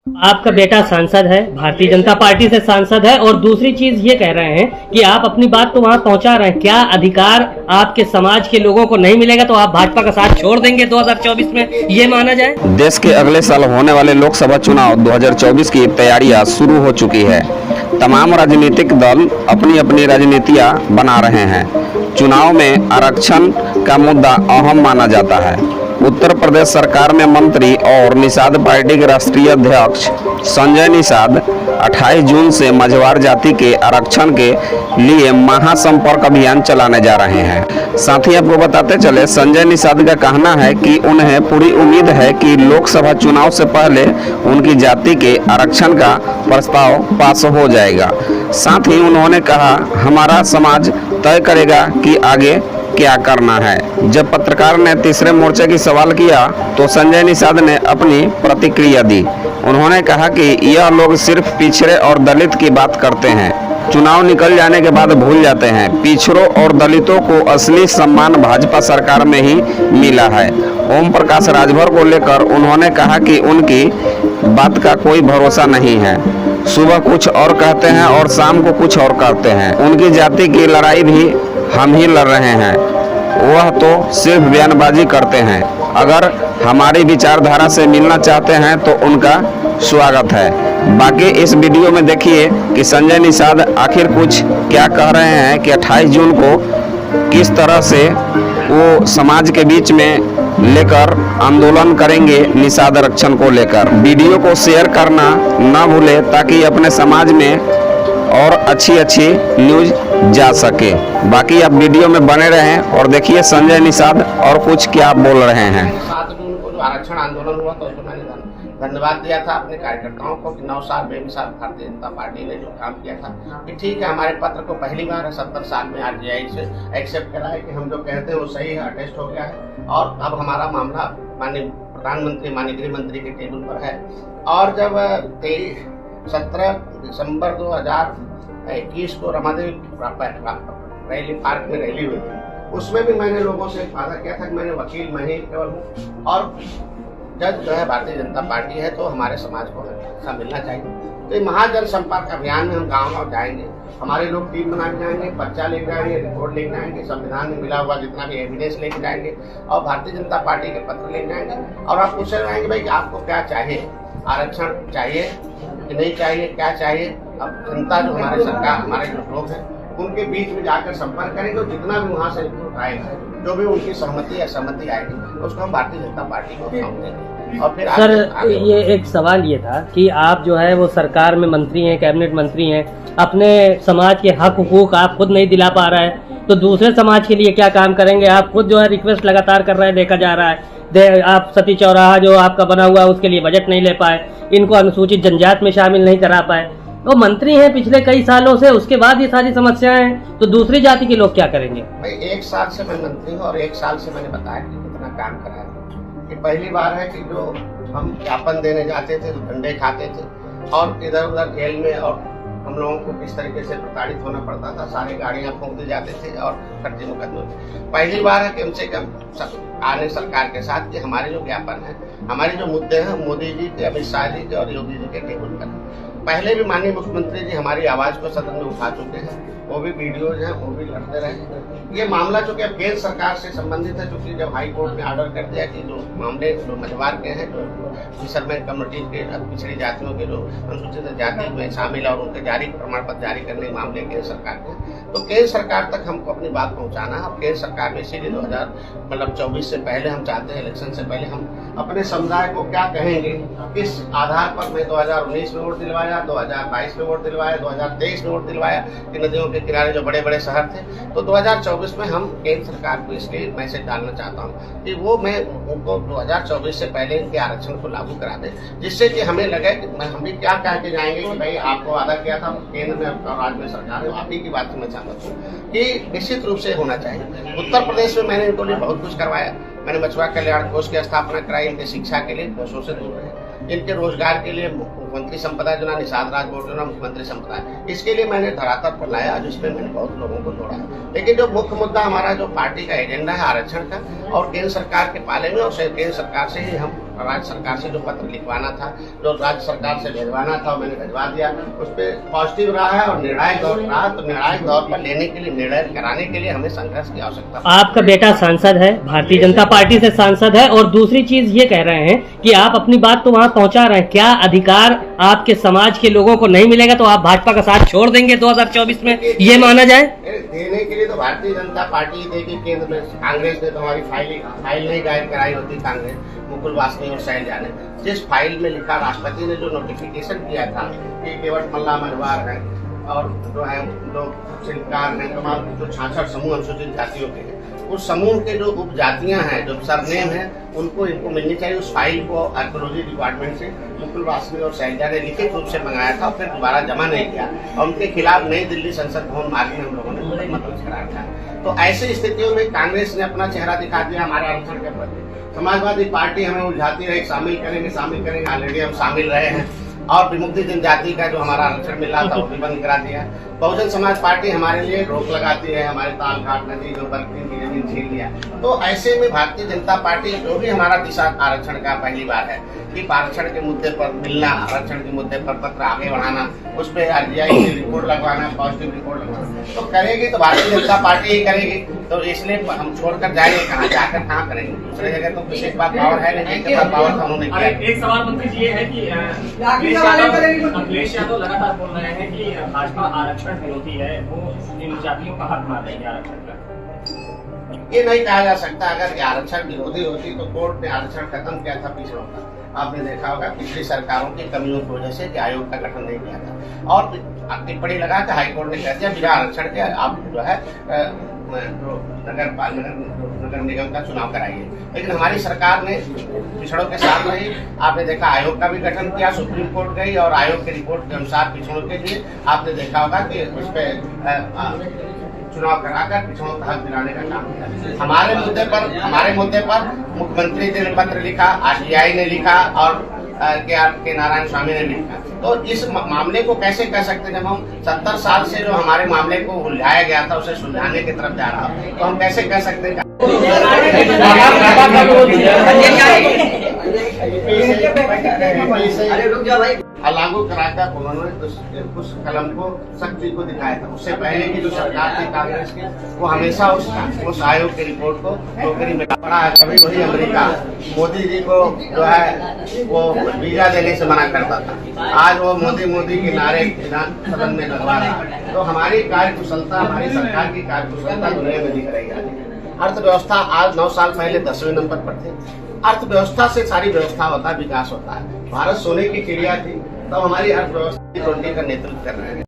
आपका बेटा सांसद है, भारतीय जनता पार्टी से सांसद है, और दूसरी चीज ये कह रहे हैं कि आप अपनी बात तो वहां पहुंचा रहे हैं, क्या अधिकार आपके समाज के लोगों को नहीं मिलेगा तो आप भाजपा का साथ छोड़ देंगे 2024 में, ये माना जाए? देश के अगले साल होने वाले लोकसभा चुनाव 2024 की तैयारियां शुरू हो चुकी है। तमाम राजनीतिक दल अपनी अपनी रणनीतियां बना रहे हैं। चुनाव में आरक्षण का मुद्दा अहम माना जाता है। उत्तर प्रदेश सरकार में मंत्री और निषाद पार्टी के राष्ट्रीय अध्यक्ष संजय निषाद 28 जून से मझवार जाति के आरक्षण के लिए महासंपर्क अभियान चलाने जा रहे हैं। साथ ही आपको बताते चले, संजय निषाद का कहना है कि उन्हें पूरी उम्मीद है कि लोकसभा चुनाव से पहले उनकी जाति के आरक्षण का प्रस्ताव पास हो जाएगा। साथ ही उन्होंने कहा, हमारा समाज तय करेगा कि आगे क्या करना है। जब पत्रकार ने तीसरे मोर्चे की सवाल किया तो संजय निषाद ने अपनी प्रतिक्रिया दी। उन्होंने कहा कि यह लोग सिर्फ पिछड़े और दलित की बात करते हैं, चुनाव निकल जाने के बाद भूल जाते हैं। पिछड़ों और दलितों को असली सम्मान भाजपा सरकार में ही मिला है। ओम प्रकाश राजभर को लेकर उन्होंने कहा कि उनकी बात का कोई भरोसा नहीं है। सुबह कुछ और कहते हैं और शाम को कुछ और करते हैं। उनकी जाति की लड़ाई भी हम ही लड़ रहे हैं, वह तो सिर्फ बयानबाजी करते हैं। अगर हमारी विचारधारा से मिलना चाहते हैं तो उनका स्वागत है। बाकी इस वीडियो में देखिए कि संजय निषाद आखिर कुछ क्या कह रहे हैं कि 28 जून को किस तरह से वो समाज के बीच में लेकर आंदोलन करेंगे निषाद आरक्षण को लेकर। वीडियो को शेयर करना ना भूले ताकि अपने समाज में और अच्छी अच्छी न्यूज जा सके। बाकी आप वीडियो में बने रहें और देखिए संजय निषाद और कुछ क्या बोल रहे हैं। 7 जून को जो आरक्षण आंदोलन हुआ तो उसको मैंने धन्यवाद दिया था अपने कार्यकर्ताओं को कि 9 साल बेमिसाल भारतीय जनता पार्टी ने जो काम किया था कि ठीक है, हमारे पत्र को पहली बार 70 साल में आरटीआई से एक्सेप्ट करा है कि हम जो कहते हैं वो सही है, अटेस्ट हो गया है। और अब हमारा मामला माननीय प्रधानमंत्री, माननीय गृह मंत्री के टेबल पर है। और जब 17 दिसंबर 2021 को रमादेवी रैली पार्क में रैली हुई थी, उसमें भी मैंने लोगों से वादा किया था कि मैंने वकील मैं ही केवल हूँ और जज जो है भारतीय जनता पार्टी है, तो हमारे समाज को हिस्सा मिलना चाहिए। तो ये महाजन संपर्क अभियान में हम गाँव जाएंगे, हमारे लोग टीम बना के जाएंगे, पर्चा लेके जाएंगे, रिपोर्ट लेके जाएंगे, संविधान में मिला हुआ जितना भी एविडेंस लेके जाएंगे और भारतीय जनता पार्टी के पत्र लेके जाएंगे। और आप पूछ रहे हैं भाई कि आपको क्या चाहिए, आरक्षण चाहिए कि नहीं चाहिए, क्या चाहिए? अब जनता जो हमारे सरकार, हमारे जो लोग हैं उनके बीच में जाकर संपर्क करेंगे और जितना भी वहाँ से रिपोर्ट आएगा, जो भी उनकी सहमति या सहमति आएगी, उसको हम भारतीय जनता पार्टी को सौंपेंगे। और फिर सर ये एक सवाल ये था कि आप जो है वो सरकार में मंत्री हैं, कैबिनेट मंत्री हैं, अपने समाज के हक हुकूक आप खुद नहीं दिला पा रहे हैं तो दूसरे समाज के लिए क्या काम करेंगे? आप खुद जो है रिक्वेस्ट लगातार कर रहे हैं, देखा जा रहा है। आप सती चौराहा जो आपका बना हुआ है उसके लिए बजट नहीं ले पाए, इनको अनुसूचित जनजाति में शामिल नहीं करा पाए। तो मंत्री हैं पिछले कई सालों से, उसके बाद ये सारी समस्याएं हैं, तो दूसरी जाति के लोग क्या करेंगे? भाई 1 साल से मैं मंत्री हूँ और 1 साल से मैंने बताया कि कितना काम करा है। ये पहली बार है कि जो हम ज्ञापन देने जाते थे तो डंडे खाते थे और इधर उधर जेल में और हम लोगों को किस तरीके से प्रताड़ित होना पड़ता था, सारी गाड़ियां फूंक दी जाते थे और फर्जी मुकदमे। पहली बार है कम से कम आने सरकार के साथ कि हमारे जो ज्ञापन है, हमारे जो मुद्दे हैं मोदी जी के, अमित शाह जी के और योगी जी के टेबल पर। पहले भी माननीय मुख्यमंत्री जी हमारी आवाज को सदन में उठा चुके हैं, वो भी वीडियोज हैं, वो भी लड़ते रहे। ये मामला चूंकि अब केंद्र सरकार से संबंधित है, चूंकि जब हाई कोर्ट ने ऑर्डर कर दिया कि जो मामले जो मझवार के हैं, जो फिशरमैन कम्युनिटी के पिछड़ी जातियों के जो अनुसूचित जाति में शामिल है और उनके जारी प्रमाण पत्र जारी करने के मामले केंद्र सरकार के, तो केंद्र सरकार तक हमको अपनी बात पहुंचाना है। केंद्र सरकार में इसीलिए 2024 से पहले हम चाहते हैं, इलेक्शन से पहले हम अपने समुदाय को क्या कहेंगे, किस आधार पर मैं 2019 में वोट दिलवाया, 2022 में वोट दिलवाया, 2023 में वोट दिलवाया कि नदियों के किनारे जो बड़े बड़े शहर थे। तो 2024 में हम केंद्र सरकार को इसलिए मैसेज डालना चाहता हूँ कि वो मैं उनको 2024 से पहले इनके आरक्षण को लागू करा दे, जिससे कि हमें लगे कि हम भी क्या कह के जाएंगे कि भाई आपको वादा किया था केंद्र में और राज्य में सरकार है। आप ही की बात मैं सहमत हूँ कि निश्चित रूप से होना चाहिए। उत्तर प्रदेश में मैंने इनको लिए बहुत कुछ करवाया। मैंने मछुआ कल्याण कोष की स्थापना कराई, इनके शिक्षा के लिए कोषों से दूर रहे, इनके रोजगार के लिए मुख्यमंत्री संपदा जो ना निषाद राज बोर्ड जो ना मुख्यमंत्री संपदा, इसके लिए मैंने धरातल पर लाया, जिसमें मैंने बहुत लोगों को जोड़ा। लेकिन जो मुख्य मुद्दा हमारा जो पार्टी का एजेंडा है आरक्षण का, और केंद्र सरकार के पाले में और केंद्र सरकार से ही हम राज्य सरकार से जो पत्र लिखवाना था, जो राज्य सरकार से भेजवाना था, मैंने भेजवा दिया। उस पर पॉजिटिव रहा है और निर्णायक दौर रहा। तो निर्णायक दौर पर लेने के लिए, निर्णय कराने के लिए हमें संघर्ष की आवश्यकता है। आपका बेटा सांसद है, भारतीय जनता पार्टी से सांसद है, और दूसरी चीज ये कह रहे हैं कि आप अपनी बात तो वहां पहुंचा रहे हैं, क्या अधिकार आपके समाज के लोगों को नहीं मिलेगा तो आप भाजपा का साथ छोड़ देंगे 2024 में, ये माना जाए? देने के लिए तो भारतीय जनता पार्टी देगी केंद्र में। कांग्रेस ने तो हमारी फाइल नहीं दायर कराई होती, कांग्रेस मुकुल वासनिक और शैलजा ने। जिस फाइल में लिखा, राष्ट्रपति ने जो नोटिफिकेशन किया था कि केवट मल्ला मरवार है और जो है जो शिल्पकार हैं, तमाम जो 66 समूह अनुसूचित जातियों के हैं, उस समूह के जो उपजातियां हैं, जो सरनेम है, उनको इनको मिलनी चाहिए। उस फाइल को आर्कोलॉजी डिपार्टमेंट से मुकुल वासनिक और शैलजा ने लिखित रूप से मंगाया था, फिर दोबारा जमा नहीं किया और उनके खिलाफ नई दिल्ली संसद भवन मार्ग में हम लोगों ने मुकदमा दर्ज कराया था। तो ऐसी स्थितियों में कांग्रेस ने अपना चेहरा दिखा दिया हमारे आरक्षण के प्रति। समाजवादी पार्टी हमें उलझाती रही, शामिल करेंगे। ऑलरेडी हम शामिल रहे हैं और विमुक्ति जनजाति का जो हमारा आरक्षण मिला था वो भी बंद करा दिया। बहुजन समाज पार्टी हमारे लिए रोक लगाती है, हमारे तालघाट नदी जो बर्फी की जमीन छीन लिया। तो ऐसे में भारतीय जनता पार्टी जो भी हमारा दिशा आरक्षण का पहली बार है कि आरक्षण के मुद्दे पर मिलना, आरक्षण के मुद्दे पर पत्र आगे बढ़ाना, उस पर RGI की रिपोर्ट लगवाना, पॉजिटिव रिपोर्ट लगवाना, तो करेगी तो भारतीय जनता पार्टी ही करेगी। तो इसलिए हम छोड़कर जाएंगे कहाँ, जाकर कहाँ करेंगे? दूसरी जगह तो किसी के पास पावर है नहीं, जिनके पास पावर था उन्होंने किया। एक सवाल मंत्री जी ये है कि अखिलेश यादव लगातार बोल रहे हैं कि भाजपा आरक्षण विरोधी है, वो इन जातियों का हक मान रही है आरक्षण का। ये नहीं कहा जा सकता। अगर आरक्षण विरोधी होती तो कोर्ट ने आरक्षण खत्म किया था पिछड़ों का। आपने देखा होगा पिछली सरकारों की कमियों की वजह से आयोग का गठन नहीं किया था और टिप्पणी लगा कि हाईकोर्ट ने कह दिया बिना आरक्षण के आप जो है नगर निगम का चुनाव कराइए। लेकिन हमारी सरकार ने पिछड़ों के साथ रही। आपने देखा आयोग का भी गठन किया, सुप्रीम कोर्ट गई और आयोग की रिपोर्ट के अनुसार पिछड़ों के लिए आपने देखा होगा कि उस पर चुनाव कराकर पिछड़ों का हक दिलाने का काम किया। हमारे मुद्दे पर मुख्यमंत्री जी ने पत्र लिखा, RGI ने लिखा और के नारायण स्वामी ने लिखा। तो इस मामले को कैसे कह सकते हैं? जब हम 70 साल से जो हमारे मामले को उलझाया गया था उसे सुलझाने की तरफ जा रहा तो हम कैसे कह सकते हैं? लागू कराकर उन्होंने उस कलम को सख्ती को दिखाया था। उससे पहले की जो सरकार थी कांग्रेस की, वो हमेशा उस आयोग की रिपोर्ट को टोकरी में पड़ा है। कभी वही अमेरिका मोदी जी को जो है वो वीजा देने से मना करता था, आज वो मोदी के नारे विधान सदन में लगवा रहा है। तो हमारी कार्यकुशलता, हमारी सरकार की कार्यकुशलता दुनिया में दिख रही है। अर्थव्यवस्था आज 9 साल पहले 10वें नंबर पर थी। अर्थव्यवस्था से सारी व्यवस्था होता है, विकास होता है। भारत सोने की चिड़िया थी, तब हमारी अर्थव्यवस्था G20 का नेतृत्व कर रहे हैं।